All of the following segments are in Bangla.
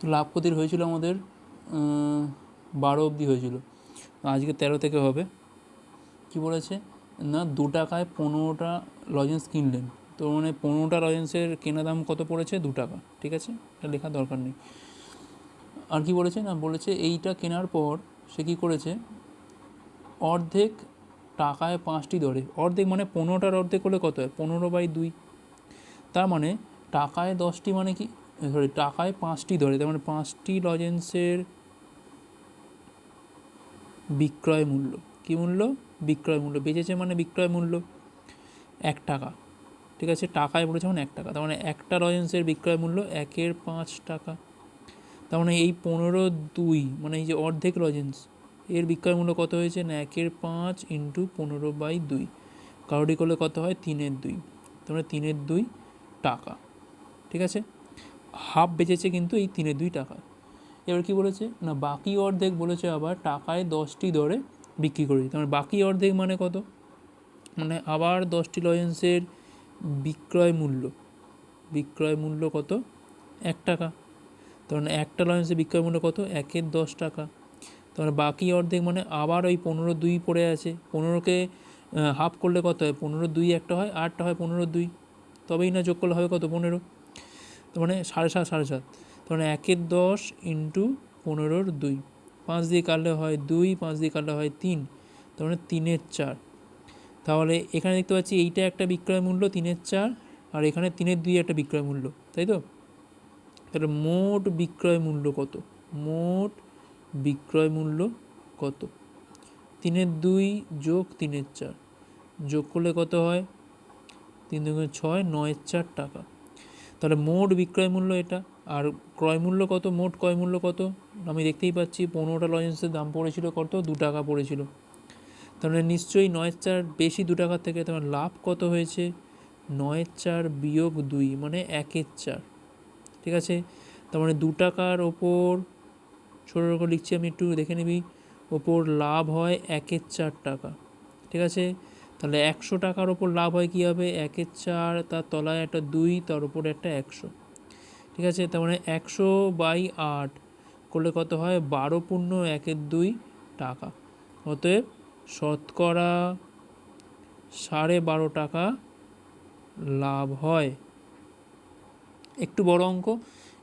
তো লাভ ক্ষতির হয়েছিল আমাদের 12 অবধি হয়েছিল, আজকে 13 থেকে হবে। কি বলেছে না 2 টাকায় 15টা লজেন্স কিনলেন, তো মানে 15টা লজেন্সের কেনা দাম কত পড়েছে 2 টাকা। ঠিক আছে, এটা লেখার দরকার নেই। আর কি বলেছে না বলেছে এইটা কেনার পর সে কী করেছে, অর্ধেক টাকায় 5টি দরে, অর্ধেক মানে 15টার অর্ধেক হলে কত হয় 15/2, তার মানে টাকায় 10টি মানে কি সরি টাকায় 5টি দরে, তার মানে 5টি লজেন্সের বিক্রয় মূল্য, কী মূল্য বিক্রয় মূল্য, বেচেছে মানে বিক্রয় মূল্য 1 টাকা। ঠিক আছে, টাকায় বলেছে মানে 1 টাকা, তার মানে একটা লজেন্সের বিক্রয় মূল্য 1/5 টাকা। তার মানে এই 15/2 মানে এই যে অর্ধেক লজেন্স এর বিক্রয় মূল্য কত হয়েছে না 1/5 × 15/2, কারোটি করলে কত হয় 3/2, তার মানে 3/2 টাকা। ঠিক আছে, হাফ বেচেছে কিন্তু এই 3/2 টাকা। এবার কি বলেছে না বাকি অর্ধেক বলেছে আবার টাকায় 10টি দরে বিক্রি করেছে, তার মানে বাকি অর্ধেক মানে কত, মানে আবার 10টি লজেন্সের বিক্রয় মূল্য কত 1 টাকা, তার মানে একটা লজেন্সের বিক্রয় মূল্য কত 1/10 টাকা। তার মানে বাকি অর্ধেক মানে আবার ওই 15/2 পড়ে আছে, 15কে হাফ করলে কত হয় 15/2 একটা হয়, আরটা হয় 15/2, তবেই না যোগ করলে হবে কত 15, তার মানে 7.5, তার মানে 1/10 × 15/2, 5 দিয়ে কাটলে হয় 2, 5 দিয়ে কাটলে হয় 3, তার মানে 3/4। তাহলে এখানে দেখতে পাচ্ছি এইটা একটা বিক্রয় মূল্য 3/4, আর এখানে 3/2 একটা বিক্রয় মূল্য, তাই তো। তাহলে মোট বিক্রয় মূল্য কত, মোট বিক্রয় মূল্য কত 3/2 যোগ 3/4 যোগ করলে কত হয় 3 × 6 9/4 টাকা। তাহলে মোট বিক্রয় মূল্য এটা, আর ক্রয় মূল্য কত, মোট ক্রয় মূল্য কত আমি দেখতেই পাচ্ছি 15টা লজেন্সের দাম পড়েছিল কত 2 টাকা পড়েছিল, তাহলে নিশ্চয়ই 9/4 বেশি 2 টাকার থেকে, তোমার লাভ কত হয়েছে 9/4 বিয়োগ 2 মানে 1/4। ঠিক আছে, তার মানে 2 টাকার ওপর ছোটো করে লিখছি আমি, একটু দেখে নিবি, ওপর লাভ হয় 1/4 টাকা। ঠিক আছে, তাহলে 100 টাকার ওপর লাভ হয় কী হবে 1/4, তার তলায় একটা 2, তার উপরে একটা 100। ঠিক আছে, তার মানে 100/8 করলে কত হয় 12.1/2 টাকা। অতএব শতকরা 12.5 টাকা লাভ হয়। একটু বড় অঙ্ক,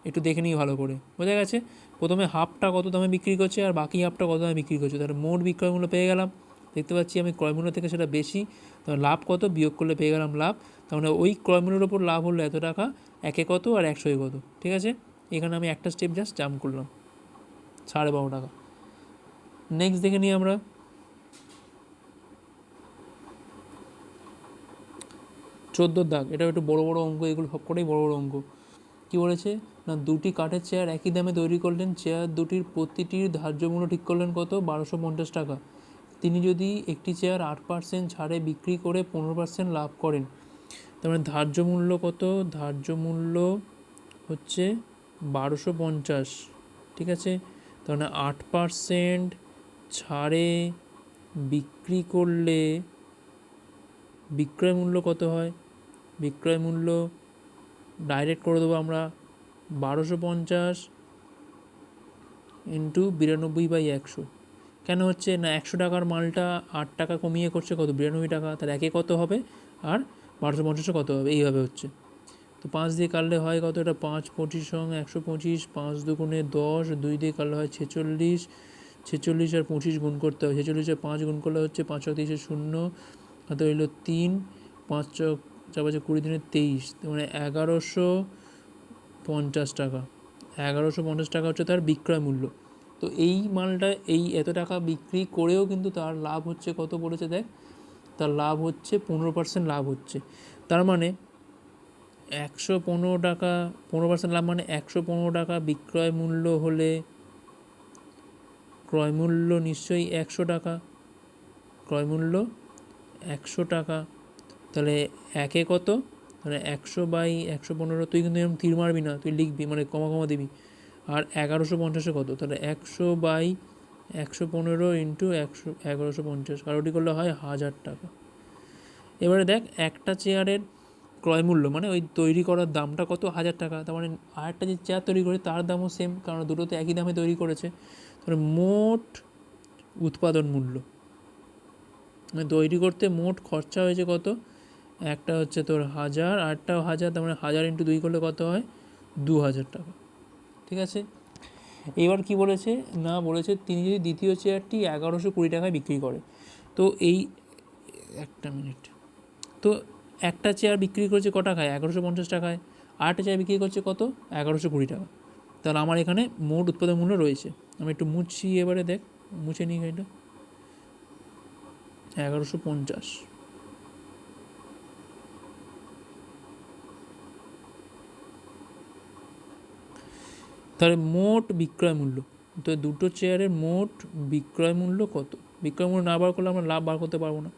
একটু দেখে নিই ভালো করে, বোঝা গেছে। প্রথমে হাফটা কত দামে বিক্রি করছে আর বাকি হাফটা কত দামে বিক্রি করছে, তাহলে মোট বিক্রয় মূল্য পেয়ে গেলাম, দেখতে পাচ্ছি আমি ক্রয় মূল্য থেকে সেটা বেশি, তাহলে লাভ কত বিয়োগ করলে পেয়ে গেলাম লাভ, তার মানে ওই ক্রয় মূল্যের ওপর লাভ হলো এত টাকা, একে কত আর 100-এ কত। ঠিক আছে, এখানে আমি একটা স্টেপ জাস্ট জাম্প করলাম, 12.5 টাকা। নেক্সট দেখে নিই আমরা 14 দাগ, এটা একটু বড় বড় অঙ্ক, এগুলো সবকটাই বড় বড় অঙ্ক। কী বলেছে না দুটি কাঠের চেয়ার একই দামে তৈরি করলেন, চেয়ার দুটির প্রতিটির ধার্য মূল্য ঠিক করলেন কত 1250 টাকা। তিনি যদি একটি চেয়ার 8% ছাড়ে বিক্রি করে 15% লাভ করেন, তার মানে ধার্য মূল্য কত, ধার্য মূল্য হচ্ছে 1250। ঠিক আছে, তার মানে 8% ছাড়ে বিক্রি করলে বিক্রয় মূল্য কত হয়, বিক্রয় মূল্য ডাইরেক্ট করে দেবো আমরা 1250 × 92/100। কেন হচ্ছে না 100 টাকার মালটা 8 টাকা কমিয়ে করছে কত 92 টাকা, তার একে কত হবে আর 1250 কত হবে, এইভাবে হচ্ছে। তো 5 দিয়ে কাটলে হয় কত, এটা 5 25 সঙ্গে 125, 5 দুগুণে 10, 2 দিয়ে কাটলে হয় 46, 46 আর 25 গুণ করতে হবে, 46 আর 5 গুণ করলে হচ্ছে 5 × 30 0, হাতে রইল 3, 5 4 20 দিনে 23, মানে 1150 টাকা। 1150 টাকা হচ্ছে তার বিক্রয় মূল্য। তো এই মালটা এই এত টাকা বিক্রি করেও কিন্তু তার লাভ হচ্ছে কত বলেছে দেখ, তার লাভ হচ্ছে 15% লাভ হচ্ছে, তার মানে 115 টাকা, 15% লাভ মানে 115 টাকা বিক্রয় মূল্য হলে ক্রয় মূল্য নিশ্চয়ই 100 টাকা, ক্রয় মূল্য 100 টাকা, তাহলে একে কত, তাহলে 100/115, তুই কিন্তু এরকম তীর মারবি না, তুই লিখবি মানে কমা কমা দিবি। আর 1150 কত, তাহলে 100/115 × 1150, কারোটি করলে হয় 1000 টাকা। এবারে দেখ একটা চেয়ারের ক্রয় মূল্য মানে ওই তৈরি করার দামটা কত, 1000 টাকা। তার মানে আরেকটা যে চেয়ার তৈরি করে তার দামও সেম, কারণ দুটো তো একই দামে তৈরি করেছে। তাহলে মোট উৎপাদন মূল্য মানে তৈরি করতে মোট খরচা হয়েছে কত, একটা হচ্ছে তোর 1000, আরেকটাও 1000, তার মানে 1000 ইন্টু 2 করলে কত হয়, 2000 টাকা। ঠিক আছে, এবার কি বলেছে না, বলেছে তিনি যদি দ্বিতীয় চেয়ারটি 1120 টাকায় বিক্রি করে, তো এই একটা মিনিট, তো একটা চেয়ার বিক্রি করছে ক টাকায়, 1150 টাকায়, আরেকটা চেয়ার বিক্রি করছে কত, 1120 টাকা। তাহলে আমার এখানে মোট উৎপাদন মূল্য রয়েছে। আমি একটু মুছছি, এবারে দেখ, মুছে নিই এটা, 1150। তাহলে মোট বিক্রয় মূল্য, তো দুটো চেয়ারের মোট বিক্রয় মূল্য কত, বিক্রয় মূল্য না বার করলে আমরা লাভ বার করতে পারবো না।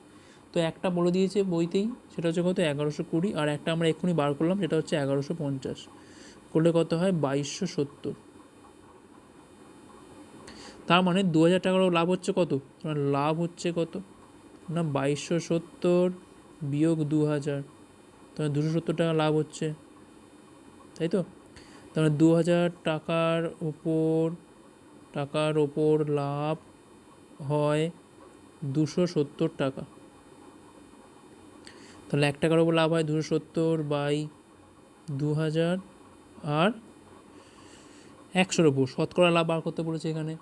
তো একটা বলে দিয়েছে বইতেই, সেটা হচ্ছে কত, 1120, আর একটা আমরা এক্ষুনি বার করলাম সেটা হচ্ছে 1150, করলে কত হয়, 2270। তার মানে 2000 টাকারও লাভ হচ্ছে কত, লাভ হচ্ছে কত না 2270 বিয়োগ 2000, তাহলে 270 টাকা লাভ হচ্ছে, তাই তো। তাহলে 2000 টাকার ওপর লাভ হয় 270 টাকা। তাহলে 1 টাকার ওপর লাভ হয় 270 বাই 2000, আর 100-র ওপর শতকরা লাভ বার করতে বলেছে এখানে।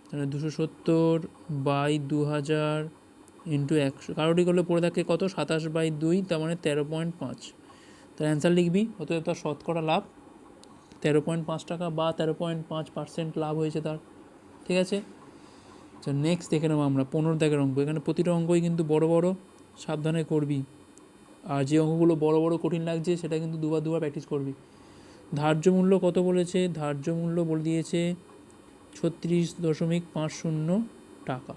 তাহলে 270 বাই 2000 ইন্টু 100, কারোটি করলে পড়ে থাকে কত, 27/2, তার মানে 13.5। তার অ্যান্সার লিখবি, অতএব তার শতকরা লাভ 13.5 টাকা বা 13.5% লাভ হয়েছে তার। ঠিক আছে, তো নেক্সট দেখে নেবো আমরা 15 দাগের অঙ্ক। এখানে প্রতিটা অঙ্কই কিন্তু বড় বড়, সাবধানে করবি, আর যে অঙ্কগুলো বড় বড় কঠিন লাগছে সেটা কিন্তু দুবার প্র্যাকটিস করবি। ধার্য মূল্য কত বলেছে, ধার্য মূল্য বলে দিয়েছে 36.50 টাকা।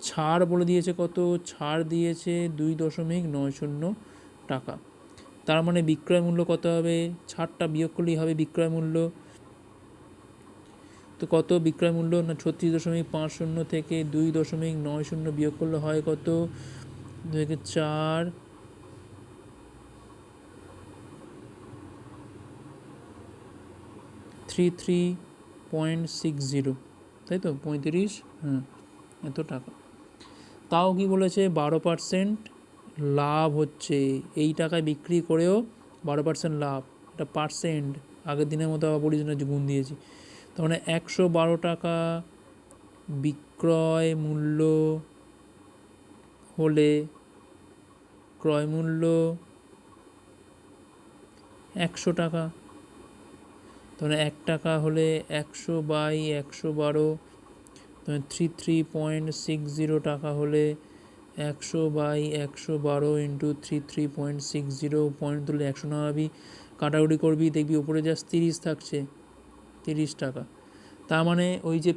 ছাড় বলে দিয়েছে কত, ছাড় দিয়েছে 2.90 টাকা। তার মানে বিক্রয় মূল্য কত হবে, ছাড়টা বিয়োগ করলেই হবে বিক্রয় মূল্য। তো কত বিক্রয় মূল্য না, 36.50 থেকে 2.90 বিয়োগ করলে হয় কত, 4, 33.60, তাই তো 35, হ্যাঁ এত টাকা। তাও কি বলেছে, 12% লাভ হচ্ছে, এই টাকায় বিক্রি করেও 12% লাভ, এটা পার্সেন্ট, আগের দিনের মতো আবার বলিস না যে গুণ দিয়েছি। তার মানে 112 টাকা বিক্রয় মূল্য হলে ক্রয় মূল্য 100 টাকা। তাহলে 1 টাকা হলে 100/112, 33.60 টাকা হলে 100/112 ইন্টু 33.60, পয়েন্ট তুলে 100 নামাবি, কাটাকুটি করবি, দেখবি ওপরে জাস্ট 30 থাকছে, 30 টাকা। তার মানে ওই যে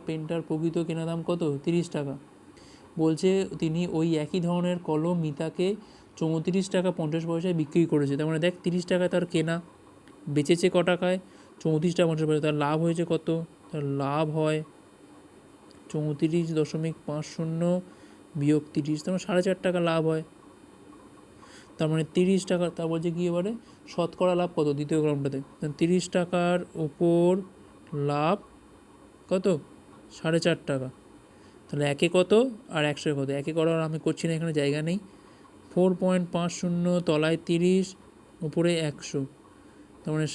পেনটার প্রকৃত কেনা দাম কত, 30 টাকা। বলছে তিনি ওই একই ধরনের কলম মিতাকে 34 টাকা 50 পয়সায় বিক্রি করেছে। তার মানে দেখ 30 টাকায় তার কেনা, বেচেছে ক টাকায়, 34 টাকা 50 পয়সা, তার লাভ হয়েছে কত, তার লাভ হয় 34.50 বিয়োগ 30, তার মানে 4.5 টাকা লাভ হয়। তার মানে 30 টাকা, তা বলছে কি এবারে শতকরা লাভ কত দ্বিতীয় কলমটাতে, 30 টাকার ওপর লাভ কত, 4.5 টাকা। তাহলে একে কত আর 100 কত, একে করার আমি করছি না, এখানে জায়গা নেই। 4.50, তলায় 30, উপরে 100, তার মানে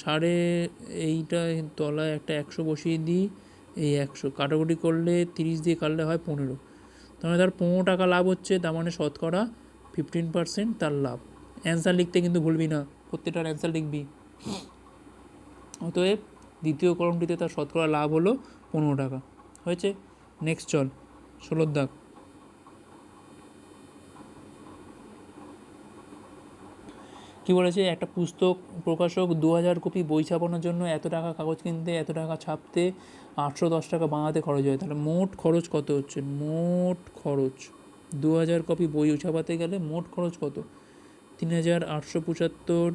এইটা তলায় একটা 100 বসিয়ে দিই, এই 100 কাটাকুটি করলে 30 দিয়ে কাটলে হয় 15, তার মানে তার 15 টাকা লাভ হচ্ছে, তার মানে শতকরা 15% তার লাভ। অ্যান্সার লিখতে কিন্তু ভুলবি না, প্রত্যেকটার অ্যান্সার লিখবি। অতএব দ্বিতীয় কলমটিতে তার শতকরা লাভ হলো 15 টাকা। হয়েছে, নেক্সট চল 16 দাগ। কি বলেছে, একটা পুস্তক প্রকাশক 2000 কপি বই ছাপানোর জন্য এত টাকা কাগজ কিনতে, এত টাকা ছাপতে, 810 টাকা বানাতে খরচ হয়। তাহলে মোট খরচ কত হচ্ছে, মোট খরচ 2000 কপি বই ছাপাতে গেলে মোট খরচ কত, 3875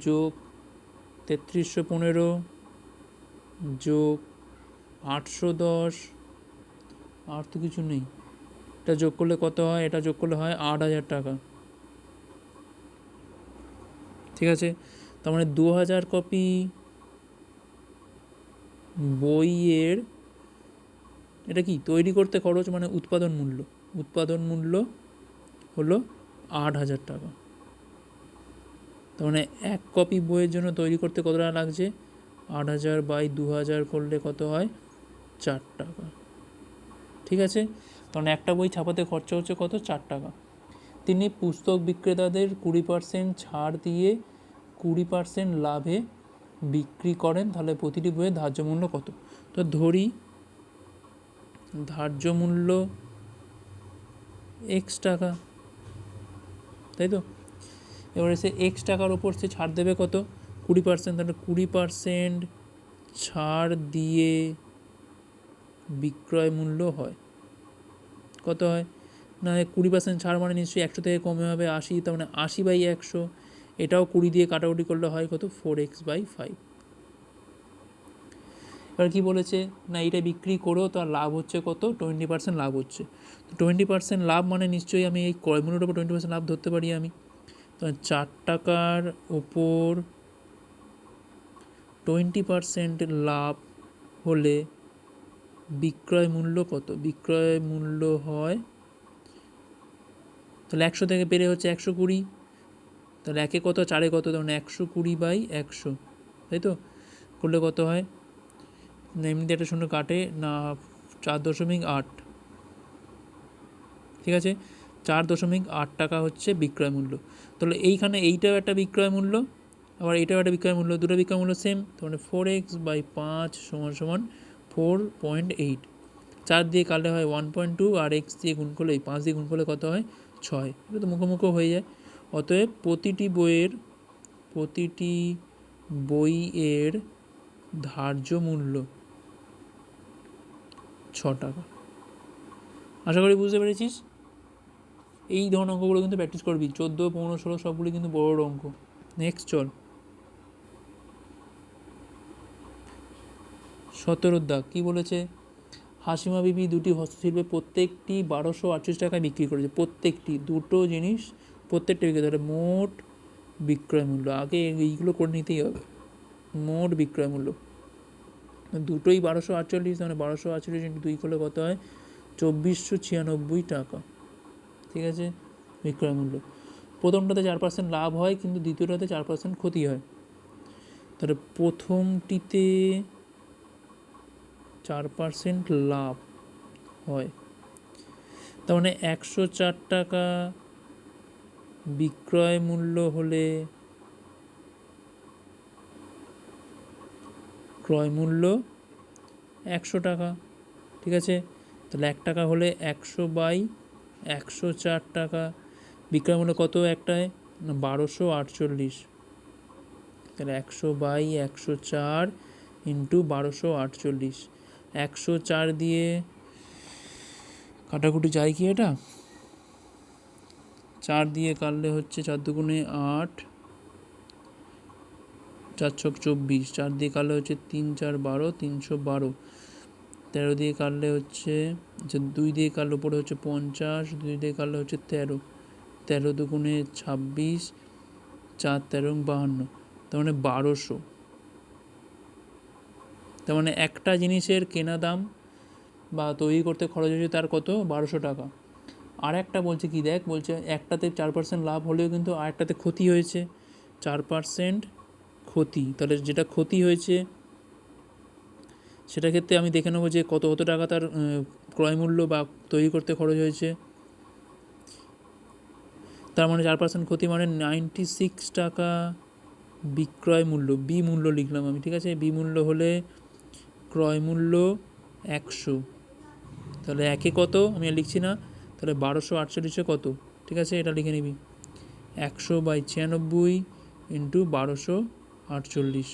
যোগ 3315 যোগ 810, আর তো কিছু নেই, এটা যোগ করলে কত হয়, এটা যোগ করলে হয় 8000 টাকা। ঠিক আছে, তার মানে 2000 কপি বইয়ের এটা কি তৈরি করতে খরচ মানে উৎপাদন মূল্য হলো 8000 টাকা। তার মানে 1 কপি বইয়ের জন্য তৈরি করতে কত টাকা লাগছে, 8000 বাই 2000 করলে কত হয়, 4 টাকা। ঠিক আছে, কারণ একটা বই ছাপাতে খরচা হচ্ছে কত, 4 টাকা। তিনি পুস্তক বিক্রেতাদের 20% ছাড় দিয়ে 20% লাভে বিক্রি করেন, তাহলে প্রতিটি বইয়ের ধার্য মূল্য কত। তো ধরি ধার্য মূল্য এক্স টাকা, তাই তো। এবারে সে এক্স টাকার ওপর সে ছাড় দেবে কত, 20%, তাহলে 20% ছাড় দিয়ে বিক্রয় মূল্য হয় কত হয় না, 20% ছাড় মানে নিশ্চয়ই 100 থেকে কমে হবে 80, তার মানে 80/100, এটাও 20 দিয়ে কাটাকুটি করলে হয় কত, 4x/5। এবার কি বলেছে না, এটা বিক্রি করেও তার লাভ হচ্ছে কত, 20% লাভ হচ্ছে। তো 20% লাভ মানে নিশ্চয়ই আমি এই ক্রয় মূল্যের উপর 20% লাভ ধরতে পারি আমি। তো 4 টাকার ওপর 20% লাভ হলে বিক্রয় মূল্য কত, বিক্রয় মূল্য হয়, তাহলে 100 থেকে বেড়ে হচ্ছে 120, তাহলে একে কত, 4-এ কত, তখন 120/100, তাই তো। করলে কত হয় না, এমনিতে একটা শূন্য কাটে না, 4.8, ঠিক আছে, 4.8 টাকা হচ্ছে বিক্রয় মূল্য। তাহলে এইখানে এইটাও একটা বিক্রয় মূল্য, আবার এইটাও একটা বিক্রয় মূল্য, দুটো বিক্রয় মূল্য সেম, তাহলে 4x/5 = 4.8। 4 দিয়ে কাটলে হয় 1.2, আর এক্স দিয়ে গুণ করলে 5 দিয়ে গুণ করলে কত হয়, 6। এটা তো মুখোমুখি হয়ে যায়। অতএব প্রতিটি বইয়ের ধার্য মূল্য 6 টাকা। আশা করি বুঝতে পেরেছিস। এই ধরনের অঙ্কগুলো কিন্তু প্র্যাকটিস করবি, 14, 15, 16 সবগুলি কিন্তু বড় বড় অঙ্ক। নেক্সট চল 17 দাগ কী বলেছে, হাসিমা বিবি দুটি হস্তশিল্পে প্রত্যেকটি 1238 টাকায় বিক্রি করেছে, প্রত্যেকটি দুটো জিনিস প্রত্যেকটা বিক্রি, তাহলে মোট বিক্রয় মূল্য, আগে এইগুলো করে নিতেই হবে। মোট বিক্রয় মূল্য দুটোই 1248, মানে 1248 × 2 করলে কত হয়, 2496 টাকা। ঠিক আছে, বিক্রয় মূল্য। প্রথমটাতে 4% লাভ হয়, কিন্তু দ্বিতীয়টাতে 4% ক্ষতি হয়। তাহলে প্রথমটিতে 4% লাভ হয়, তার মানে 104 টাকা বিক্রয় মূল্য হলে ক্রয় মূল্য 100 টাকা। ঠিক আছে, তাহলে 1 টাকা হলে 100/104 টাকা, বিক্রয় মূল্য কত একটায় না, 1248, তাহলে 100/104 × 1248, 104 দিয়ে কাটাকুটি যায় কি, এটা 4 দিয়ে কাটলে হচ্ছে 4 দুগুণে 8, 4 ছক 24, 4 দিয়ে কাটলে হচ্ছে 3 4 12, 312, 13 দিয়ে কাটলে হচ্ছে, 2 দিয়ে কাটলে উপরে হচ্ছে 50, 2 দিয়ে কাটলে হচ্ছে 13, 13 দুগুণে 26, 4 13 52, তার মানে 1200। তার মানে একটা জিনিসের কেনা দাম বা তৈরি করতে খরচ হয়েছে তার কত, 1200 টাকা। আর একটা বলছে কি দেখ, বলছে একটাতে 4% লাভ হলেও কিন্তু আরেকটাতে ক্ষতি হয়েছে, 4% ক্ষতি। তাহলে যেটা ক্ষতি হয়েছে সেটা ক্ষেত্রে আমি দেখে নেবো যে কত টাকা তার ক্রয় মূল্য বা তৈরি করতে খরচ হয়েছে। তার মানে 4% ক্ষতি মানে 96 টাকা বিক্রয় মূল্য, বি মূল্য লিখলাম আমি। ঠিক আছে, বি মূল্য হলে ক্রয় মূল্য 100, তাহলে একে কত আমি আর লিখছি না, তাহলে 1248 কত। ঠিক আছে, এটা লিখে নিবি, 100/96 × 1248।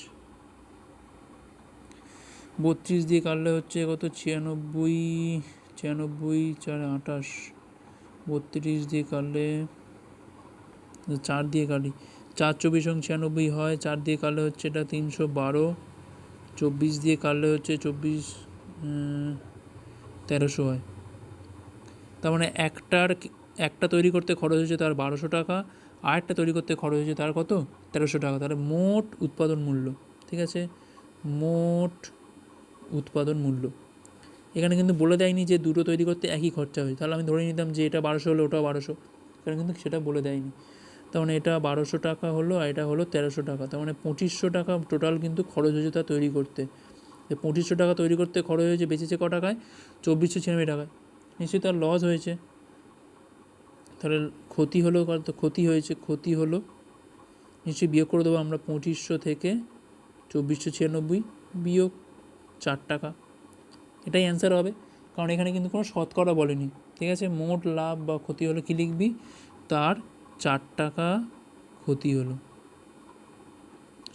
32 দিয়ে কাটলে হচ্ছে কত, 96, 96 4 28, 32 দিয়ে কাটলে 4 দিয়ে কাটি, 4 24 × 96 হয়, 4 দিয়ে কাটলে হচ্ছে এটা 312, 24 দিয়ে কাটলে হচ্ছে 24 1300 হয়। তার মানে একটা তৈরি করতে খরচ হয়েছে তার 1200 টাকা, আরেকটা তৈরি করতে খরচ হয়েছে তার কত, 1300 টাকা। তাহলে মোট উৎপাদন মূল্য, ঠিক আছে, মোট উৎপাদন মূল্য। এখানে কিন্তু বলে দেয়নি যে দুটো তৈরি করতে একই খরচা হয়েছে, তাহলে আমি ধরে নিতাম যে এটা 1200 হলো ওটাও 1200, এখানে কিন্তু সেটা বলে দেয়নি। তার মানে এটা 1200 টাকা হলো আর এটা হলো 1300 টাকা, তার মানে 2500 টাকা টোটাল কিন্তু খরচ হয়েছে তা তৈরি করতে। 2500 টাকা তৈরি করতে খরচ হয়েছে, বেঁচেছে ক টাকায়, 2496 টাকায়। নিশ্চয়ই তার লস হয়েছে। তাহলে ক্ষতি হলো কত, ক্ষতি হয়েছে, ক্ষতি হলো নিশ্চয়ই বিয়োগ করে দেবো আমরা 2500 থেকে 2496 বিয়োগ 4 টাকা, এটাই অ্যান্সার হবে। কারণ এখানে কিন্তু কোনো শতকরা বলেনি, ঠিক আছে। মোট লাভ বা ক্ষতি হলো কী লিখবি, তার 4 টাকা ক্ষতি হলো।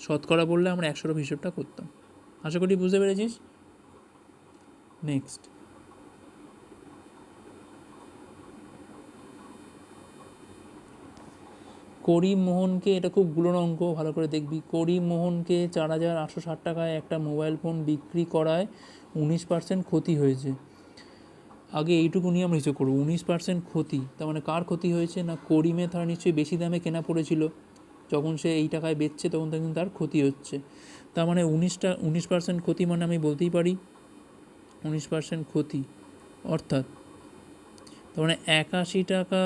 শতকরা বললে আমরা 100 হিসেবটা করতাম। আশা করি বুঝতে পেরেছিস। নেক্সট, করিম মোহনকে, এটা খুব গুলোর অঙ্ক, ভালো করে দেখবি। করিম মোহনকে 4860 টাকায় একটা মোবাইল ফোন বিক্রি করায় 19% ক্ষতি হয়েছে। আগে এইটুকু নিয়ে আমরা হিসেব করবো, 19% ক্ষতি, তার মানে কার ক্ষতি হয়েছে না করিমে। তার নিশ্চয়ই বেশি দামে কেনা পড়েছিল, যখন সে এই টাকায় বেচছে তখন কিন্তু তার ক্ষতি হচ্ছে। তার মানে 19% ক্ষতি, মানে আমি বলতেই পারি 19% ক্ষতি, অর্থাৎ তার মানে 81 টাকা,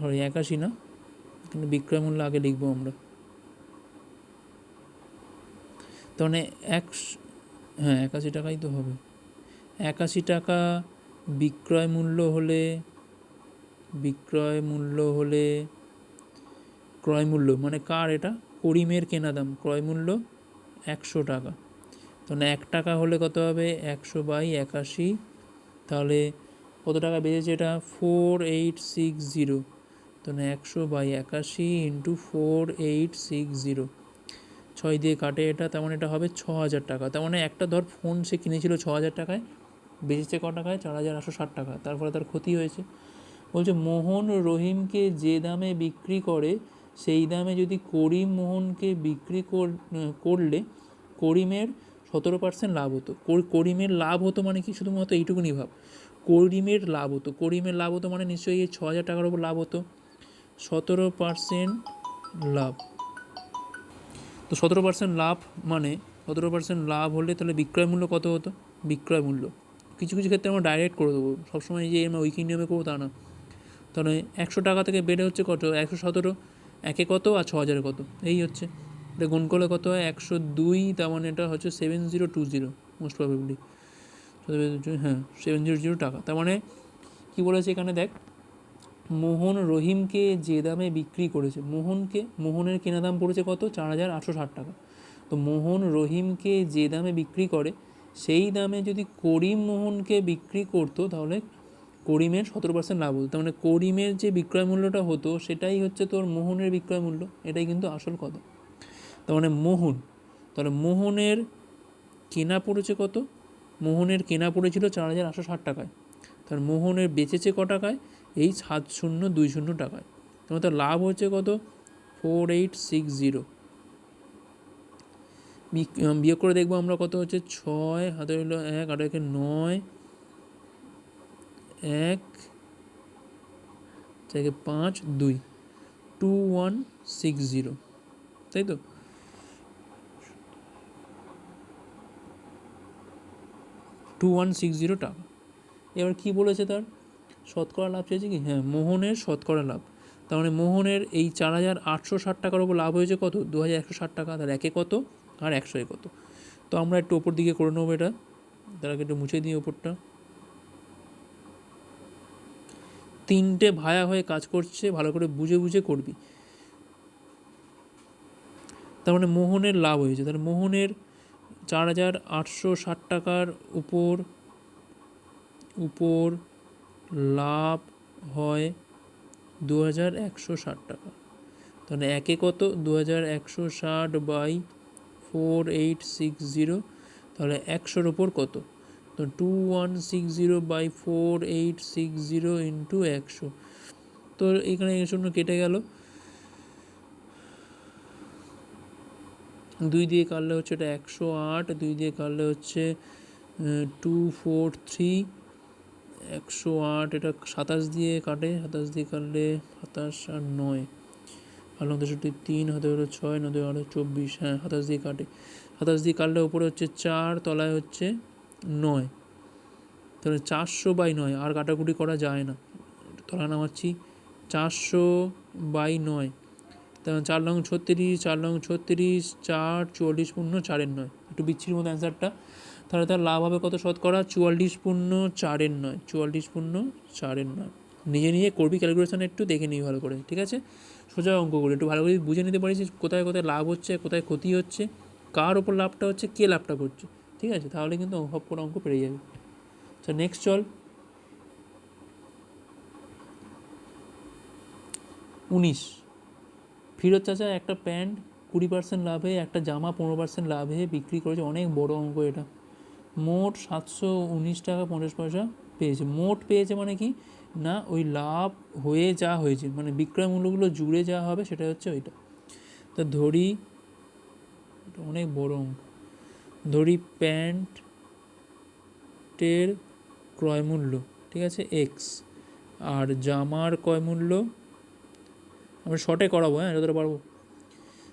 সরি 81 না, কিন্তু বিক্রয় মূল্য আগে লিখবো আমরা। তার মানে হ্যাঁ 81 টাকাই তো হবে। 81 টাকা বিক্রয় মূল্য হলে, বিক্রয় মূল্য হলে, ক্রয় মূল্য মানে কার, এটা করিমের কেনা দাম, ক্রয় মূল্য 100 টাকা। তাহলে 1 টাকা হলে কত হবে, 100/81, তাহলে কত টাকা বেড়েছে এটা, 4860। তাহলে 100/81 ইন্টু 4860, 6 দিয়ে কাটে এটা, তেমন এটা হবে 6000 টাকা। তার মানে একটা ধর ফোন সে কিনেছিল 6000 টাকায়, বেচেছে ক টাকায়, 4860 টাকা, তারপরে তার ক্ষতি হয়েছে। বলছে মোহন রহিমকে যে দামে বিক্রি করে সেই দামে যদি করিম মোহনকে বিক্রি করলে করিমের 17% লাভ হতো। করিমের লাভ হতো মানে কি, শুধুমাত্র এইটুকুনি ভাব, করিমের লাভ হতো, করিমের লাভ হতো মানে নিশ্চয়ই এই 6000 টাকার উপর লাভ হতো, 17% লাভ। তো 17% লাভ মানে 17% লাভ হলে তাহলে বিক্রয় মূল্য কত হতো, বিক্রয় মূল্য কিছু কিছু ক্ষেত্রে আমরা ডাইরেক্ট করে দেবো, সবসময় যে আমরা উইকি নিয়মে করবো তা না। তাহলে 100 টাকা থেকে বেড়ে হচ্ছে কত, 117, একে কত আর 6000 কত, এই হচ্ছে। এটা গুণ করলে কত হয়, 102, তার মানে এটা হচ্ছে 7020 মোস্ট প্রবাবলি, হ্যাঁ 700 টাকা। তার মানে কী বলেছে এখানে দেখ, মোহন রহিমকে যে দামে বিক্রি করেছে, মোহনের কেনা দাম পড়েছে কত, 4860 টাকা। তো মোহন রহিমকে যে দামে বিক্রি করে সেই দামে যদি করিম মোহনকে বিক্রি করতো তাহলে করিমের 17% লাভ হতো। তার মানে করিমের যে বিক্রয় মূল্যটা হতো সেটাই হচ্ছে তোর মোহনের বিক্রয় মূল্য, এটাই কিন্তু আসল কথা। তার মানে মোহন, তাহলে মোহনের কেনা পড়েছে কত, মোহনের কেনা পড়েছিল 4860 টাকায়, তার মোহনের বেচেছে ক টাকায়, এই 7020 টাকায়। তোমার তার লাভ হচ্ছে কত, 4860। বিয়োগ করে দেখবো আমরা কত হচ্ছে, 6 হাতে হলো 1, 8 একে 9, 1 থেকে 5, 2, 2160, তাই তো। 2160 টাকা। এবার কি বলেছে, তার শতকরা লাভ চেয়েছে কি, হ্যাঁ মোহনের শতকরা লাভ। তার মানে মোহনের এই 4860 টাকার উপর লাভ হয়েছে কত, 2160 টাকা। তার একে কত আর 100 কত। তো আমরা একটু ওপর দিকে করে নেবো এটা, তার আগে একটু মুছে দিই ওপরটা। 3টে ভায়া হয়ে কাজ করছে, ভালো করে বুঝে বুঝে করবি। তার মানে মোহনের লাভ হয়েছে, তাহলে মোহনের 4860 টাকার উপর লাভ হয় 2160 টাকা। তাহলে একে কত, 2160/4860, তাহলে 100-র ওপর কত, তো 2160/4860 ইন্টু 100। তো এখানে এর জন্য কেটে গেল, 2 দিয়ে কাটলে হচ্ছে এটা 108, 2 দিয়ে কাটলে হচ্ছে 243, 108, এটা 27 দিয়ে কাটে, 27 দিয়ে কাটলে 27 আর 9, আর 63, 3 হতে হলো 6, 9 আর 24, হ্যাঁ 27 দিয়ে কাটে, 27 দিয়ে কাটলে উপরে হচ্ছে 4, তলায় হচ্ছে 9, তাহলে 400/9, আর কাটাকুটি করা যায় না, তলা নামাচ্ছি 400/9, তেমন 4 লং 36, 4 লং 36, 4 44/4/9, একটু বিচ্ছির মতো অ্যান্সারটা। তাহলে তার লাভ হবে কত শতকরা? 44/4/9, 44/4/9। নিজে নিজে করবি ক্যালকুলেশন, একটু দেখে নিবি ভালো করে, ঠিক আছে? সোজা অঙ্কগুলো একটু ভালো করে বুঝে নিতে পারিস কোথায় কোথায় লাভ হচ্ছে, কোথায় ক্ষতি হচ্ছে, কার ওপর লাভটা হচ্ছে, কে লাভটা করছে, ঠিক আছে? তাহলে কিন্তু সব করে অঙ্ক পেরে যাবে। আচ্ছা নেক্সট চল 19। ফিরোজ চাচা একটা প্যান্ট 20% লাভে, একটা জামা 15% লাভে বিক্রি করেছে। অনেক বড় অঙ্ক এটা। মোট 719 টাকা 50 পয়সা পেয়েছে। মোট পেয়েছে মানে কি না, ওই লাভ হয়ে যা হয়েছে, মানে বিক্রয় মূল্যগুলো জুড়ে যা হবে সেটা হচ্ছে ওইটা। তো ধরি অনেক বড় অঙ্ক, ধরি প্যান্টের ক্রয় মূল্য, ঠিক আছে, এক্স, আর জামার ক্রয় মূল্য আমরা শর্টে করাবো, হ্যাঁ যতটা পারবো।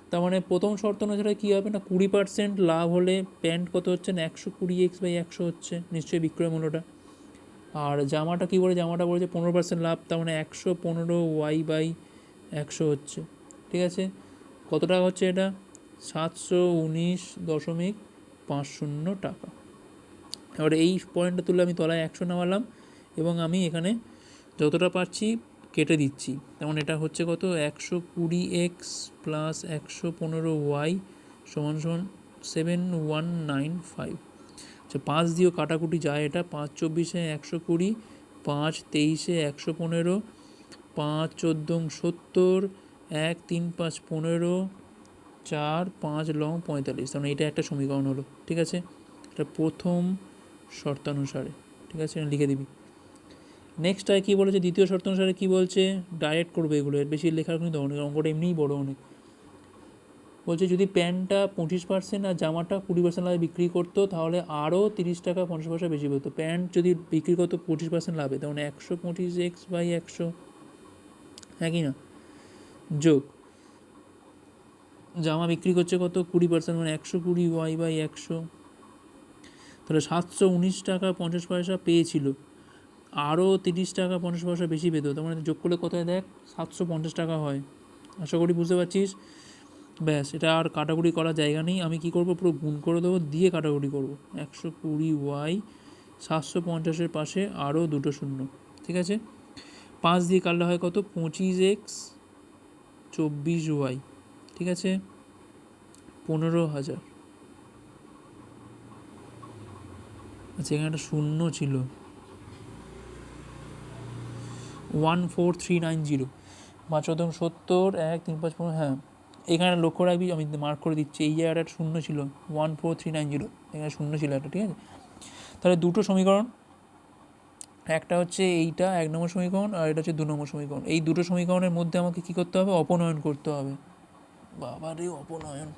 তার মানে প্রথম শর্ত অনুসারে কী হবে না, 20% লাভ হলে প্যান্ট কত হচ্ছে না, 120x/100 হচ্ছে নিশ্চয়ই বিক্রয় মূল্যটা। আর জামাটা কী বলে, জামাটা বলেছে 15% লাভ, তার মানে 115y/100 হচ্ছে, ঠিক আছে? কত টাকা হচ্ছে এটা? 719.50 টাকা। এবার এই পয়েন্টটা তুলে আমি তলায় 100 নামালাম এবং আমি এখানে যতটা পারছি কেটে দিচ্ছি। তেমন এটা হচ্ছে কত, 120x + 115y = 7195। আচ্ছা 5 দিয়েও কাটাকুটি যায়, এটা 5 24 120, 5 23 115, 5 14 70, 1 3 5 15, 4 5 লং 45। তার মানে এটা একটা সমীকরণ হলো, ঠিক আছে? এটা প্রথম শর্তানুসারে, ঠিক আছে, লিখে দিবি। নেক্সট কী বলেছে, দ্বিতীয় শর্তানুসারে কী বলছে, ডাইরেক্ট করবে এগুলো, এর বেশি লেখার কোনো দরকার নেই, অঙ্কটা এমনিই বড় অনেক। বলছে যদি প্যান্টটা 25% আর জামাটা 20% লাভে বিক্রি করতো তাহলে আরও 30 টাকা 50 পয়সা বেশি পেতো। প্যান্ট যদি বিক্রি করতো 25% লাভে, তখন 125x/100, হ্যাঁ কি না, যোগ জামা বিক্রি করছে কত 20%, মানে 120y/100, তাহলে 719 টাকা 50 পয়সা পেয়েছিল, আরও 30 টাকা 50 পয়সা বেশি পেতো, তার মানে যোগ করলে কোথায় দেখ 750 টাকা হয়। আশা করি বুঝতে পারছিস। ব্যাস, এটা আর কাটাকুটি করার জায়গা নেই, আমি কি করব, পুরো গুণ করে দেবো, দিয়ে কাটাকুটি করব। 120y 750-এর পাশে আরও দুটো শূন্য, ঠিক আছে? 5 দিয়ে কাটলে হয় কত, 25x 24y, ঠিক আছে, 15,000। আচ্ছা এখানে একটা শূন্য ছিল, 14390, 5 70, 1 3 5 15, হ্যাঁ এখানে লক্ষ্য রাখবি, আমি মার্ক করে দিচ্ছি, এই জায়গাটা একটা শূন্য ছিল, 14390, এখানে শূন্য ছিল একটা, ঠিক আছে? তাহলে দুটো সমীকরণ, একটা হচ্ছে এইটা 1 নম্বর সমীকরণ, আর এটা হচ্ছে 2 নম্বর সমীকরণ। এই দুটো সমীকরণের মধ্যে আমাকে কী করতে হবে, অপনয়ন করতে হবে। বাবা রে অপনয়ন,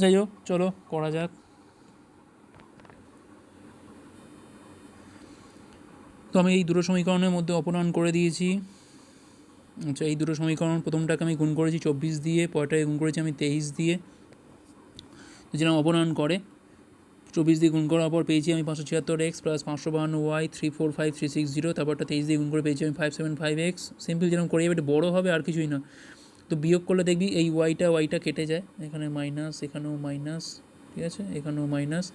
যাই হোক চলো করা যাক। তো আমি এই দুটো সমীকরণের মধ্যে অপনয়ন করে দিয়েছি। আচ্ছা এই দুটো সমীকরণ, প্রথমটাকে আমি গুণ করেছি 24 দিয়ে, পরেরটাকে গুণ করেছি আমি 23 দিয়ে, যেরকম অপনয়ন করে 24 দিয়ে গুণ করার পর পেয়েছি আমি 576x + 552y 345360, তারপরটা 23 দিয়ে গুণ করে পেয়েছি আমি 575x। সিম্পল যেরকম করে এটা বড়ো হবে আর কিছুই না। তো বিয়োগ করলে দেখবি এই ওয়াইটা কেটে যায়, এখানে মাইনাস, এখানেও মাইনাস, ঠিক আছে, এখানেও মাইনাস,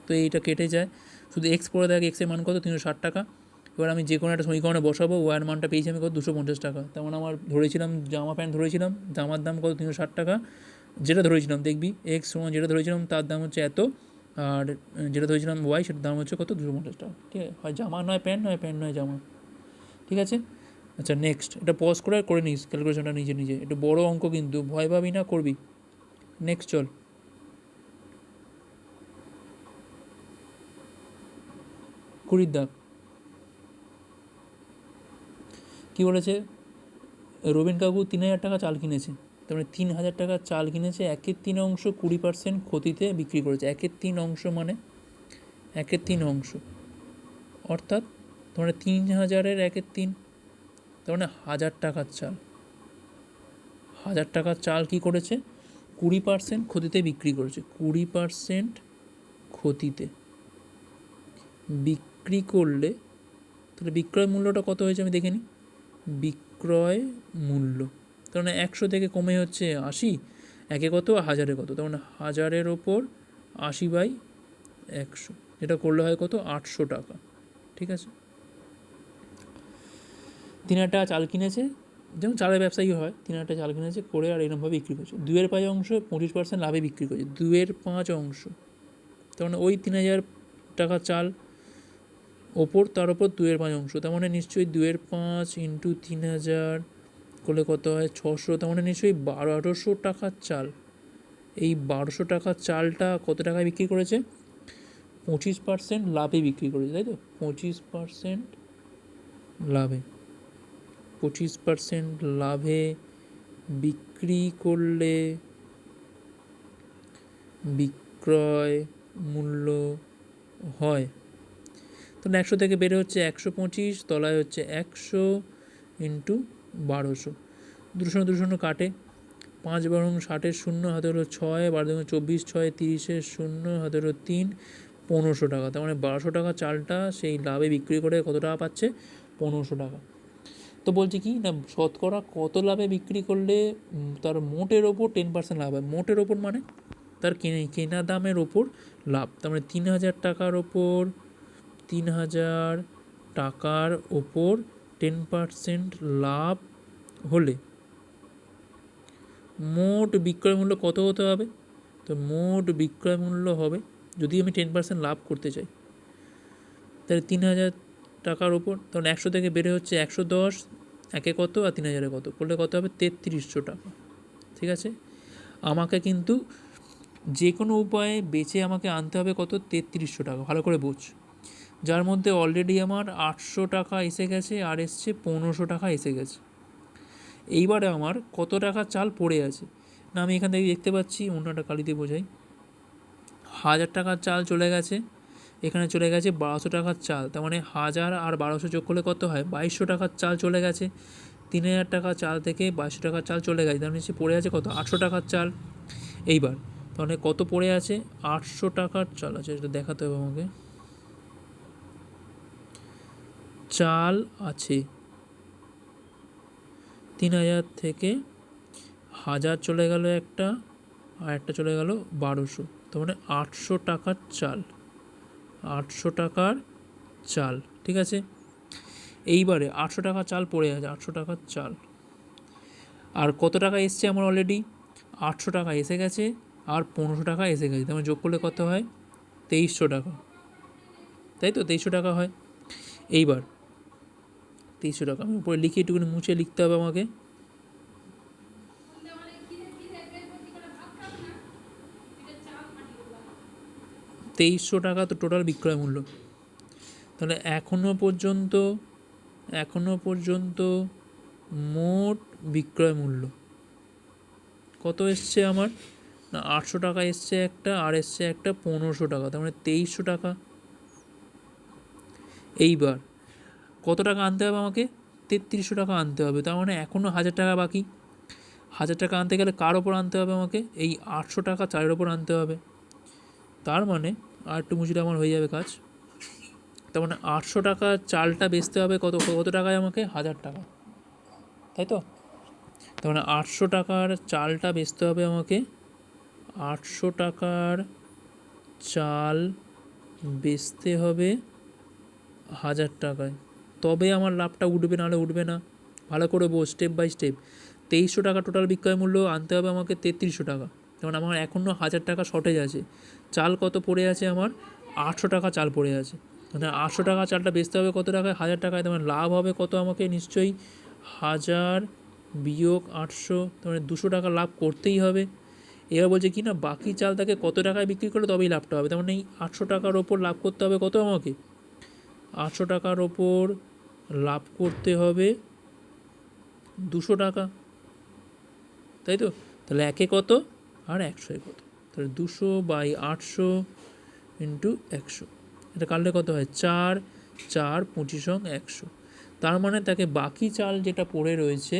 তো এইটা কেটে যায়, শুধু এক্স পড়ে দেখ, এক্সের মান কত 360 টাকা। এবার আমি যে কোনো একটা সমীকরণে বসাবো, ওয়ার মানটা পেয়েছি আমি কত 250 টাকা। তেমন আমার ধরেছিলাম জামা প্যান্ট ধরেছিলাম, জামার দাম কত 360 টাকা, যেটা ধরেছিলাম দেখবি এক্স সমান যেটা ধরেছিলাম তার দাম হচ্ছে এত, আর যেটা ধরেছিলাম ওয়াই সেটার দাম হচ্ছে কত 250 টাকা, ঠিক আছে? হয় জামা নয় প্যান্ট, নয় প্যান্ট নয় জামা, ঠিক আছে? আচ্ছা নেক্সট, এটা পজ করে নিস ক্যালকুলেশনটা নিজে নিজে, একটু বড় অঙ্ক কিন্তু, ভয় পাবি না, করবি। নেক্সট চল 20 দাগ, কী বলেছে, রবীন কাকু 3000 টাকা চাল কিনেছে, তার মানে 3000 টাকা চাল কিনেছে, 1/3 20% ক্ষতিতে বিক্রি করেছে। 1/3 মানে 1/3, অর্থাৎ তার মানে 3000-এর 1/3, তার মানে 1000 টাকার চাল। 1000 টাকার চাল কী করেছে? 20% ক্ষতিতে বিক্রি করেছে। 20% ক্ষতিতে বিক্রি করলে তাহলে বিক্রয় মূল্যটা কত হয়েছে আমি দেখে নিই। বিক্রয় মূল্য তার মানে 100 থেকে কমে হচ্ছে 80, একে কত আর 1000-এ কত, তার মানে 1000-এর ওপর 80/100, যেটা করলে হয় কত? 800 টাকা। ঠিক আছে, 3000 টাকা চাল কিনেছে, যেমন চালের ব্যবসায়ী হয়, 3000 টাকা চাল কিনেছে করে আর এরকমভাবে বিক্রি করছে। 2/5 অংশ 25% লাভে বিক্রি করছে। 2/5 অংশ তার মানে ওই 3000 টাকা চাল ওপর তার ওপর 2/5 অংশ, তার মানে নিশ্চয়ই 2/5 ইন্টু 3000 করলে কত হয়? 600, তার মানে নিশ্চয়ই 1200 টাকার চাল। এই 1200 টাকার চালটা কত টাকায় বিক্রি করেছে? 25% লাভে বিক্রি করেছে, তাই তো? 25% লাভে, 25% লাভে বিক্রি করলে বিক্রয় মূল্য হয়, তাহলে 100 থেকে বেড়ে হচ্ছে 125, তলায় হচ্ছে 100 ইন্টু 1200, 200 200 কাটে, 5 বারং 60-এর 0, হাতে হলো 6, 12 24, 6 30-এর 0, হাতে হলো 3, 1500 টাকা। তার মানে 1200 টাকা চালটা সেই লাভে বিক্রি করে কত টাকা পাচ্ছে? 1500 টাকা। তো বলছে কি না, শতকরা কত লাভে বিক্রি করলে তার মোটের ওপর 10% লাভ হয়। মোটের ওপর মানে তার কেনা দামের ওপর লাভ, তার মানে 3000 টাকার ওপর 3000 টাকার ওপর 10% লাভ হলে মোট বিক্রয় মূল্য কত হতে হবে? তো মোট বিক্রয় মূল্য হবে, যদি আমি 10% লাভ করতে চাই, তাহলে 3000 টাকার ওপর, তখন 100 থেকে বেড়ে হচ্ছে 110, একে কত আর 3000-এ কত করলে কত হবে? 3300 টাকা। ঠিক আছে, আমাকে কিন্তু যে কোনো উপায়ে বেচে আমাকে আনতে হবে কত? 3300 টাকা। ভালো করে বুঝ, যার মধ্যে অলরেডি আমার 800 টাকা এসে গেছে আর এসছে 1500 টাকা এসে গেছে। এইবারে আমার কত টাকা চাল পড়ে আছে? না আমি এখান থেকে দেখতে পাচ্ছি, অন্যটা কালিতে বোঝাই, 1000 টাকার চাল চলে গেছে, এখানে চলে গেছে 1200 টাকার চাল, তার মানে 1000 আর 1200 যোগ করলে কত হয়? 2200 টাকার চাল চলে গেছে। 3000 টাকার চাল থেকে 2200 টাকার চাল চলে গেছে, তার নিচে পড়ে আছে কত? 800 টাকার চাল। এইবার তাহলে কত পড়ে আছে? 800 টাকার চাল আছে, এটা দেখাতে হবে আমাকে। চাল আছে 3000 থেকে 1000 চলে গেল একটা, আর একটা চলে গেল 1200, তার মানে 800 টাকার চাল। 800 টাকার চাল, ঠিক আছে। এইবারে 800 টাকার চাল পড়ে আছে, 800 টাকার চাল, আর কত টাকা এসছে আমার? অলরেডি 800 টাকা এসে গেছে আর 1500 টাকা এসে গেছে, তার মানে যোগ করলে কত হয়? 2300 টাকা, তাই তো? 2300 টাকা হয়। এইবার 2300 টাকা আমি উপরে লিখে একটুখানি মুছে লিখতে হবে আমাকে। 2300 টাকা তো টোটাল বিক্রয় মূল্য। তাহলে এখনও পর্যন্ত মোট বিক্রয় মূল্য কত এসছে আমার? না 800 টাকা এসছে একটা, আর এসছে একটা 1500 টাকা, তার মানে 2300 টাকা। এইবার কত টাকা আনতে হবে আমাকে? 3300 টাকা আনতে হবে, তার মানে এখনও 1000 টাকা বাকি। 1000 টাকা আনতে গেলে কার ওপর আনতে হবে আমাকে? এই 800 টাকা চালের ওপর আনতে হবে। তার মানে আর একটু মুচড়ে আমার হয়ে যাবে কাজ। তার মানে 800 টাকা চালটা বেচতে হবে কত কত টাকায় আমাকে? 1000 টাকা, তাই তো? তার মানে 800 টাকার চালটা বেচতে হবে আমাকে, 800 টাকার চাল বেচতে হবে 1000 টাকায়, তবে আমার লাভটা উঠবে, নাহলে উঠবে না। ভালো করে বোঝ, স্টেপ বাই স্টেপ। 2300 টাকা টোটাল বিক্রয় মূল্য, আনতে হবে আমাকে 3300 টাকা, যেমন আমার এখনও 1000 টাকা শর্টেজ আছে। চাল কত পড়ে আছে আমার? 800 টাকা চাল পড়ে আছে, মানে 800 টাকা চালটা বেচতে হবে কত টাকায়? 1000 টাকায়। তোমার লাভ হবে কত আমাকে? নিশ্চয়ই 1000 বিয়োগ 800, তোমার 200 টাকা লাভ করতেই হবে। এবার বলছে কি না, বাকি চাল তাকে কত টাকায় বিক্রি করলে তবেই লাভটা হবে। তার মানে এই 800 টাকার ওপর লাভ করতে হবে কত আমাকে? 800 টাকার ওপর লাভ করতে হবে 200 টাকা, তাই তো? তাহলে একে কত আর 100 কত? তাহলে 200/800 ইন্টু 100, এটা কাটলে কত হয়? 4, 4 25 100, তার মানে তাকে বাকি চাল যেটা পড়ে রয়েছে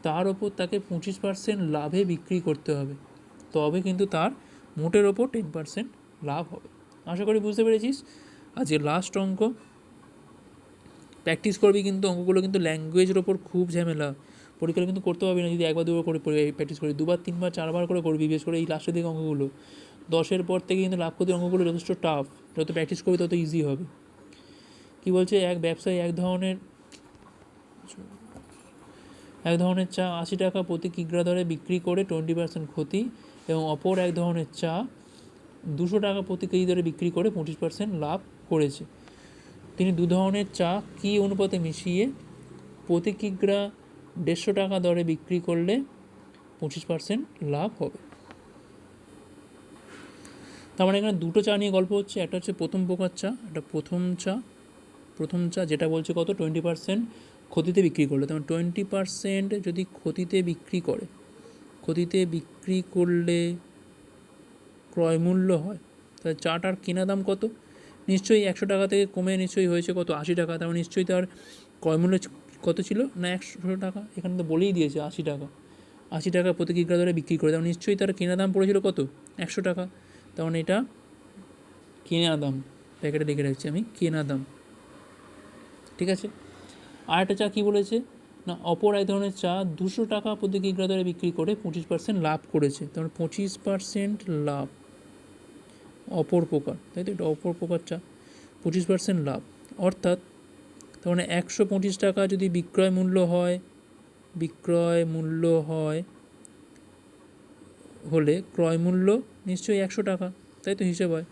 তার ওপর তাকে 25% লাভে বিক্রি করতে হবে, তবে কিন্তু তার মোটের ওপর 10% লাভ হবে। আশা করি বুঝতে পেরেছিস। আজকে লাস্ট অঙ্ক, প্র্যাকটিস করবি কিন্তু অঙ্কগুলো কিন্তু ল্যাঙ্গুয়েজের ওপর খুব ঝামেলা, পরীক্ষা কিন্তু করতে পারবি না যদি একবার দুবার করে প্র্যাকটিস করি, 2বার 3বার 4বার করে করবি, বিশেষ করে এই লাস্টের দিকে অঙ্কগুলো 10-এর পর থেকে কিন্তু লাভ ক্ষতির অঙ্কগুলো যথেষ্ট টাফ, যত প্র্যাকটিস করবি তত ইজি হবে। কী বলছে, এক ব্যবসায়ী এক ধরনের চা 80 টাকা প্রতি কিগ্রা দরে বিক্রি করে 20% ক্ষতি, এবং অপর এক ধরনের চা 200 টাকা প্রতি কেজি দরে বিক্রি করে 25% লাভ করেছে। তিনি দু ধরনের চা কী অনুপাতে মিশিয়ে প্রতি কিগ্রা 150 টাকা দরে বিক্রি করলে 25% লাভ হবে। তার মানে এখানে দুটো চা নিয়ে গল্প হচ্ছে, একটা হচ্ছে প্রথম প্রকার চা, একটা প্রথম চা যেটা বলছে কত 20% ক্ষতিতে বিক্রি করলে, তেমন 20% যদি ক্ষতিতে বিক্রি করলে ক্রয় মূল্য হয়, তাহলে চাটার কেনা দাম কত, নিশ্চয়ই 100 টাকা থেকে কমে নিশ্চয়ই হয়েছে কত 80 টাকা, তার মানে নিশ্চয়ই তার ক্রয় মূল্য কত ছিল না 100 টাকা, এখানে তো বলেই দিয়েছে 80 টাকা, 80 টাকা প্রতি কিগ্রা দরে বিক্রি করে, তেমন নিশ্চয়ই তার কেনা দাম পড়েছিল কত 100 টাকা, তার মানে এটা কেনা দাম, প্যাকেটে লিখে রাখছি আমি কেনা দাম, ঠিক আছে। আর একটা চা কী বলেছে না অপর এক ধরনের চা 200 টাকা প্রতি কিগ্রা দরে বিক্রি করে 25% লাভ করেছে, তার 25% লাভ, অপর প্রকার, তাই তো, এটা অপর প্রকার চা 25% লাভ, অর্থাৎ তার মানে 125 টাকা যদি বিক্রয় মূল্য হয় হলে ক্রয় মূল্য নিশ্চয়ই 100 টাকা, তাই তো হিসেব হয়।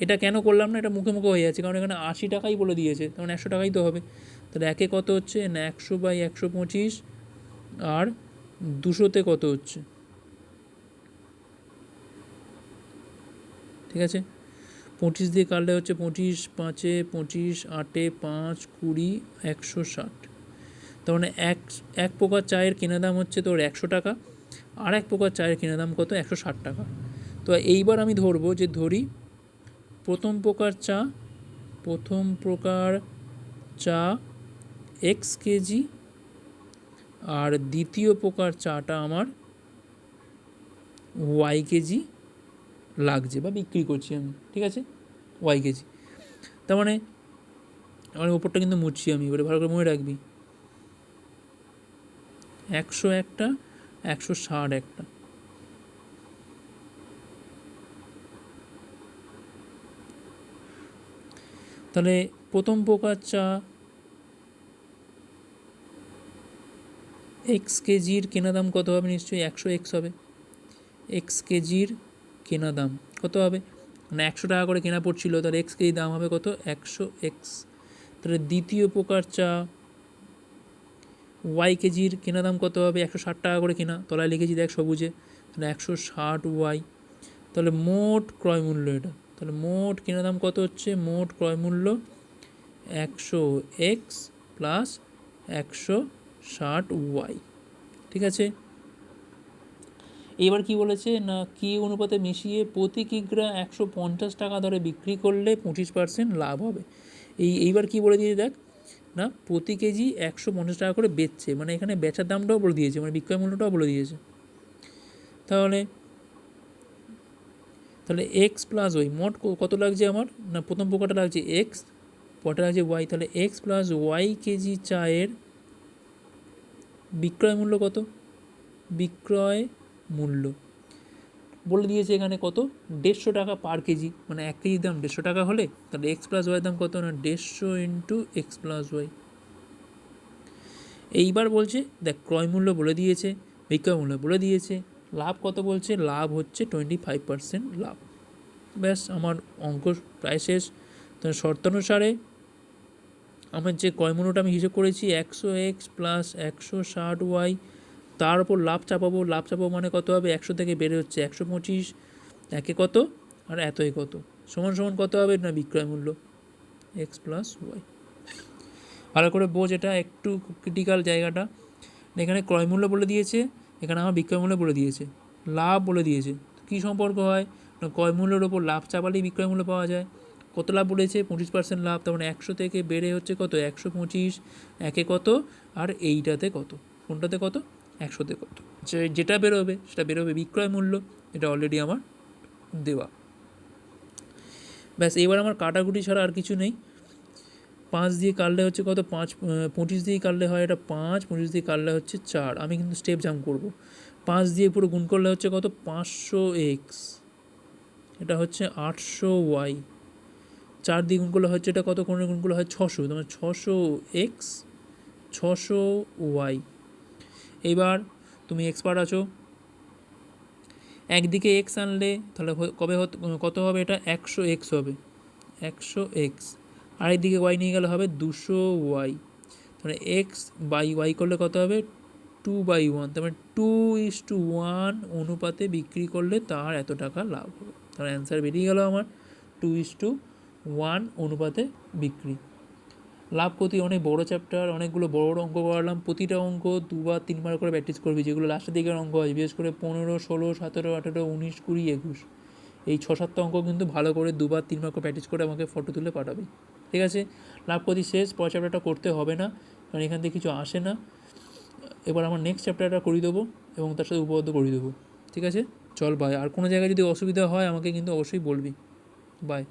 এটা কেন করলাম না, এটা মুখে মুখে হয়ে যাচ্ছে, কারণ এখানে 80 টাকাই বলে দিয়েছে, তখন 100 টাকাই তো হবে, তাহলে একে কত হচ্ছে না 100/125, আর 200তে কত হচ্ছে, ঠিক আছে, 25 দিয়ে কাটলে হচ্ছে 25 5 25 8 5 20 160, তার মানে এক প্রকার চায়ের কেনা দাম হচ্ছে তোর 100 টাকা, আর এক প্রকার চায়ের কেনা দাম কত 160 টাকা। তো এইবার আমি ধরবো যে প্রথম প্রকার চা x কেজি, আর দ্বিতীয় প্রকার চাটা আমার y কেজি লাগছে বা বিক্রি করছি আমি, ঠিক আছে, y কেজি, তার মানে আমার ওপরটা কিন্তু মুছছি আমি, এবারে ভালো করে মনে রাখবি 100 একটা 160 একটা, তাহলে প্রথম প্রকার চা x কেজির কেনা দাম কত হবে, নিশ্চয়ই 100x হবে, x কেজির কেনা দাম কত হবে মানে 100 টাকা করে কেনা পড়ছিল, তাহলে x কেজি দাম হবে কত 100x, তাহলে দ্বিতীয় প্রকার চা y কেজির কেনা দাম কত হবে 160 টাকা করে কেনা, তলায় লিখেছি দেখ সবুজে, তাহলে 160y, তাহলে মোট ক্রয় মূল্য এটা, তাহলে মোট কেনা দাম কত হচ্ছে, মোট ক্রয় মূল্য 100x প্লাস 160y, ঠিক আছে। এবার কি বলেছে না কি অনুপাতে মিশিয়ে প্রতি কিগ্রা 150 টাকা দরে বিক্রি করলে 25% লাভ হবে। এইবার কি বলে দিয়েছে দেখ না প্রতি কেজি 150 টাকা করে বেচছে, মানে এখানে বেচার দামটাও বলে দিয়েছে, মানে বিক্রয় মূল্যটাও বলে দিয়েছে, তাহলে এক্স প্লাস ওয়াই মোট কত লাগছে আমার না প্রথম প্রকারটা লাগছে এক্স, পরটা লাগছে ওয়াই, তাহলে এক্স প্লাস ওয়াই কেজি চায়ের বিক্রয় মূল্য কত, বিক্রয় মূল্য বলে দিয়েছে এখানে কত 150 টাকা পার কেজি, মানে 1 কেজির দাম 150 টাকা হলে তাহলে এক্স প্লাস ওয়াইয়ের দাম কত না 150 ইন্টু এক্স প্লাস ওয়াই। এইবার বলছে দেখ ক্রয় মূল্য বলে দিয়েছে, বিক্রয় মূল্য বলে দিয়েছে, লাভ কত বলছে, লাভ হচ্ছে 25% লাভ। ব্যাস আমার অঙ্ক প্রায় শেষ। তাহলে শর্তানুসারে আমার যে ক্রয় মূল্যটা আমি হিসেব করেছি 100x প্লাস 160y, তার উপর লাভ চাপাবো মানে কত হবে 100 থেকে বেড়ে হচ্ছে 125, একে কত আর এতই কত সমান সমান কত হবে না বিক্রয় মূল্য এক্স প্লাস ওয়াই। ভালো করে বোঝ, এটা একটু ক্রিটিক্যাল জায়গাটা, এখানে ক্রয় মূল্য বলে দিয়েছে, এখানে আমার বিক্রয় মূল্য বলে দিয়েছে, লাভ বলে দিয়েছে, কী সম্পর্ক হয় না ক্রয় মূল্যের ওপর লাভ চাপালেই বিক্রয় মূল্য পাওয়া যায়, কত লাভ বলেছে? 25% লাভ। তার মানে 100 থেকে বেড়ে হচ্ছে কত? 125। একে কত আর এইটাতে কত? কোনটাতে কত? 100তে কত? যেটা বেরোবে সেটা বেরোবে বিক্রয় মূল্য। এটা অলরেডি আমার দেওয়া। ব্যাস, এবার আমার কাটাকুটি ছাড়া আর কিছু নেই। 5 দিয়ে কাটলে হচ্ছে কত? 25 দিয়ে কাটলে হয় এটা 5, 25 দিয়ে কাটলে হচ্ছে 4। আমি কিন্তু স্টেপ জাম্প করব। 5 দিয়ে পুরো গুণ করলে হচ্ছে কত? 500x, এটা হচ্ছে 800y। 4 দিয়ে গুণ করলে হচ্ছে এটা কত? কোন গুণ করলে হয় 600, তোমার 600x, 600y। এইবার তুমি এক্সপার্ট আছো, একদিকে এক্স আনলে তাহলে কত হবে? এটা 100x হবে, 100x। আরেকদিকে ওয়াই নিয়ে গেলে হবে 200y। তাহলে এক্স বাই ওয়াই করলে কত হবে? 2/1। তার মানে 2:1 অনুপাতে বিক্রি করলে তার এত টাকা লাভ হবে। তার অ্যান্সার বেরিয়ে গেল আমার 2:1 অনুপাতে বিক্রি। লাভ ক্ষতি অনেক বড় চ্যাপ্টার, অনেকগুলো বড় বড় অঙ্ক করালাম। প্রতিটা অঙ্ক 2 বার 3 বার করে প্র্যাকটিস করবি, যেগুলো লাস্টের দিকের অঙ্ক হয়, বিশেষ করে 15, 16, 17, 18, 19, 20, 21। এই 6-7টা অঙ্ক কিন্তু ভালো করে 2 বার 3 বার করে প্র্যাকটিস করে আমাকে ফটো তুলে পাঠাবি, ঠিক আছে? লাভ ক্ষতি শেষ, পরের চ্যাপ্টারটা করতে হবে না, কারণ এখান থেকে কিছু আসে না। এবার আমার নেক্সট চ্যাপ্টারটা করে দেবো এবং তার সাথে উপপাদ্য করে দেবো, ঠিক আছে? চল বাই। আর কোনো জায়গায় যদি অসুবিধা হয় আমাকে কিন্তু অবশ্যই বলবি। বাই।